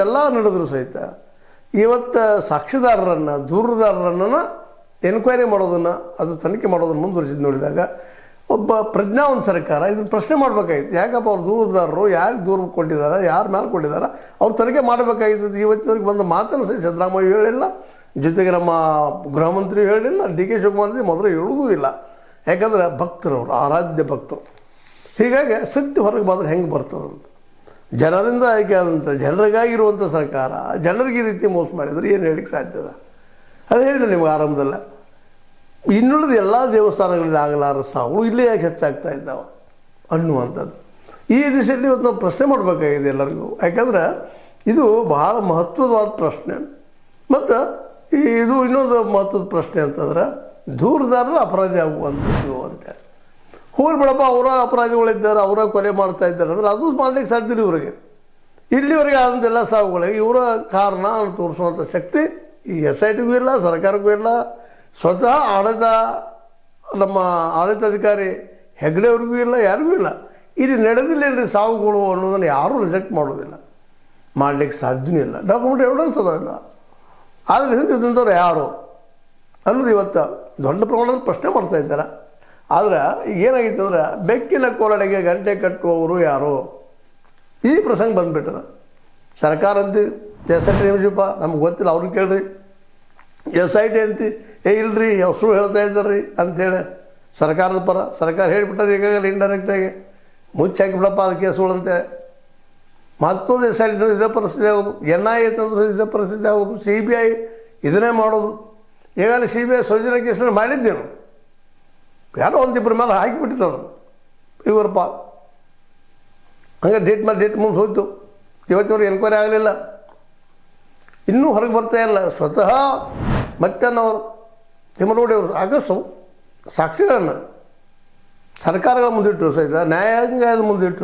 ಎಲ್ಲ ನಡೆದ್ರು ಸಹಿತ ಇವತ್ತು ಸಾಕ್ಷಿದಾರರನ್ನು ದೂರುದಾರರನ್ನು ಎನ್ಕ್ವೈರಿ ಮಾಡೋದನ್ನು ಅದು ತನಿಖೆ ಮಾಡೋದನ್ನು ಮುಂದುವರಿಸಿದ್ದು ನೋಡಿದಾಗ ಒಬ್ಬ ಪ್ರಜ್ಞಾವಂತ ಸರ್ಕಾರ ಇದನ್ನು ಪ್ರಶ್ನೆ ಮಾಡಬೇಕಾಗಿತ್ತು. ಯಾಕಪ್ಪ ಅವ್ರು ದೂರುದಾರರು ಯಾರಿಗೆ ದೂರು ಕೊಟ್ಟಿದ್ದಾರೆ, ಯಾರು ಮೇಲೆ ಕೊಟ್ಟಿದ್ದಾರೆ, ಅವ್ರು ತನಿಖೆ ಮಾಡಬೇಕಾಗಿತ್ತು. ಇವತ್ತಿನವರೆಗೆ ಬಂದ ಮಾತನ್ನು ಸಹ ಸಿದ್ದರಾಮಯ್ಯ ಹೇಳಿಲ್ಲ, ಜೊತೆಗೆ ನಮ್ಮ ಗೃಹ ಮಂತ್ರಿ ಹೇಳಿಲ್ಲ, ಡಿ ಕೆ ಶಿವಕುಮಾರ್ ಮೊದಲು ಹೇಳುವುದೂ ಇಲ್ಲ. ಯಾಕಂದರೆ ಭಕ್ತರವರು, ಆರಾಧ್ಯ ಭಕ್ತರು. ಹೀಗಾಗಿ ಸತ್ಯ ಹೊರಗೆ ಬಂದರೆ ಹೆಂಗೆ ಬರ್ತದಂತ, ಜನರಿಂದ ಆಯ್ಕೆ ಆದಂಥ ಜನರಿಗಾಗಿರುವಂಥ ಸರ್ಕಾರ ಜನರಿಗೆ ಈ ರೀತಿ ಮೋಸ ಮಾಡಿದರೆ ಏನು ಹೇಳಲಿಕ್ಕೆ ಸಾಧ್ಯದ? ಅದು ಹೇಳಿ ನಿಮ್ಗೆ ಆರಂಭದಲ್ಲ. ಇನ್ನುಳಿದ ಎಲ್ಲ ದೇವಸ್ಥಾನಗಳಲ್ಲಿ ಆಗಲಾರ ಸಾವು ಇಲ್ಲೇ ಯಾಕೆ ಹೆಚ್ಚಾಗ್ತಾ ಇದ್ದಾವೆ ಅನ್ನುವಂಥದ್ದು ಈ ದಿಶೆಯಲ್ಲಿ ಇವತ್ತು ನಾವು ಪ್ರಶ್ನೆ ಮಾಡಬೇಕಾಗಿದೆ ಎಲ್ಲರಿಗೂ. ಯಾಕಂದ್ರೆ ಇದು ಬಹಳ ಮಹತ್ವವಾದ ಪ್ರಶ್ನೆ. ಮತ್ತು ಇದು ಇನ್ನೊಂದು ಮಹತ್ವದ ಪ್ರಶ್ನೆ ಅಂತಂದ್ರೆ ದೂರುದಾರರು ಅಪರಾಧಿ ಆಗುವಂಥದ್ದು ಅಂತೇಳಿ. ಹೋಗಿ ಬಿಡಪ್ಪ, ಅವರ ಅಪರಾಧಿಗಳಿದ್ದಾರೆ, ಅವರ ಕೊಲೆ ಮಾಡ್ತಾ ಇದ್ದಾರೆ ಅಂದ್ರೆ ಅದು ಮಾಡಲಿಕ್ಕೆ ಸಾಧ್ಯ ಇಲ್ಲ ಇವರಿಗೆ. ಇಲ್ಲಿವರೆಗೆ ಆದಂತೆಲ್ಲ ಸಾವುಗಳಿಗೆ ಇವರ ಕಾರಣ ತೋರಿಸುವಂಥ ಶಕ್ತಿ ಈ SITಗೂ ಇಲ್ಲ, ಸರ್ಕಾರಕ್ಕೂ ಇಲ್ಲ, ಸ್ವತಃ ನಮ್ಮ ಆಡಳಿತಾಧಿಕಾರಿ ಹೆಗ್ಡೆ ಅವ್ರಿಗೂ ಇಲ್ಲ, ಯಾರಿಗೂ ಇಲ್ಲ. ಇದು ನಡೆದಿಲ್ಲೇನ್ರಿ ಸಾವುಗಳು ಅನ್ನೋದನ್ನು ಯಾರೂ ರಿಜೆಕ್ಟ್ ಮಾಡೋದಿಲ್ಲ, ಮಾಡಲಿಕ್ಕೆ ಸಾಧ್ಯವೂ ಇಲ್ಲ. ಡಾಕ್ಯುಮೆಂಟ್ ಎವಿಡೆನ್ಸ್ ಅದಾವಿಲ್ಲ. ಆದರೆ ಹಿಂದಿದ್ದವ್ರು ಯಾರು ಅನ್ನೋದು ಇವತ್ತು ದೊಡ್ಡ ಪ್ರಮಾಣದಲ್ಲಿ ಪ್ರಶ್ನೆ ಮಾಡ್ತಾ ಇದ್ದಾರೆ. ಆದರೆ ಏನಾಗಿತ್ತು ಅಂದ್ರೆ ಬೆಕ್ಕಿನ ಕೊರಡೆಗೆ ಗಂಟೆ ಕಟ್ಟುವವರು ಯಾರು, ಈ ಪ್ರಸಂಗ ಬಂದುಬಿಟ್ಟದ. ಸರ್ಕಾರ ಅಂತಿ SIT ನೇಮಿಸಿಪ್ಪ, ನಮ್ಗೆ ಗೊತ್ತಿಲ್ಲ, ಅವ್ರಿಗೆ ಕೇಳ್ರಿ. SIT ಅಂತಿ ಇಲ್ರಿ ಸುಳ್ಳು ಹೇಳ್ತಾ ಇದ್ದಾರೆ ರೀ ಅಂಥೇಳಿ ಸರ್ಕಾರದ ಪರ ಸರ್ಕಾರ ಹೇಳಿಬಿಟ್ಟದು. ಈಗಾಗಲೇ ಇಂಡೈರೆಕ್ಟಾಗಿ ಮುಚ್ಚಾಕಿ ಬಿಡಪ್ಪ ಅದು ಕೇಸುಗಳು ಅಂತೇಳಿ. ಮತ್ತೊಂದು SIT ಇದೇ ಪರಿಸ್ಥಿತಿ ಆಗೋದು, NIA ತಂದ್ರೆ ಇದೇ ಪರಿಸ್ಥಿತಿ ಆಗೋದು, CBI ಇದನ್ನೇ ಮಾಡೋದು. ಈಗಾಗಲೇ CBI ಸೌಜನ್ಯ ಕೇಸನ್ನು ಮಾಡಿದ್ದೇನು, ಯಾರೋ ಒಂದಿಬ್ಬರ ಮೇಲೆ ಹಾಕಿಬಿಟ್ಟಿದ್ದದು ಇವರಪ್ಪ. ಹಂಗೆ ಡೇಟ್ ಮೇಲೆ ಡೇಟ್ ಮುಂದೆ ಹೋಯ್ತು. ಇವತ್ತಿನವ್ರಿಗೆ ಎನ್ಕ್ವೈರಿ ಆಗಲಿಲ್ಲ, ಇನ್ನೂ ಹೊರಗೆ ಬರ್ತಾ ಇಲ್ಲ. ಸ್ವತಃ ಮಟ್ಟನವರು ತಿಮ್ಮರೋಡಿಯವರು ಸಾಕಷ್ಟು ಸಾಕ್ಷಿಗಳನ್ನು ಸರ್ಕಾರಗಳ ಮುಂದಿಟ್ಟರು ಸಹಿತ, ನ್ಯಾಯಾಂಗದ ಮುಂದಿಟ್ಟರು.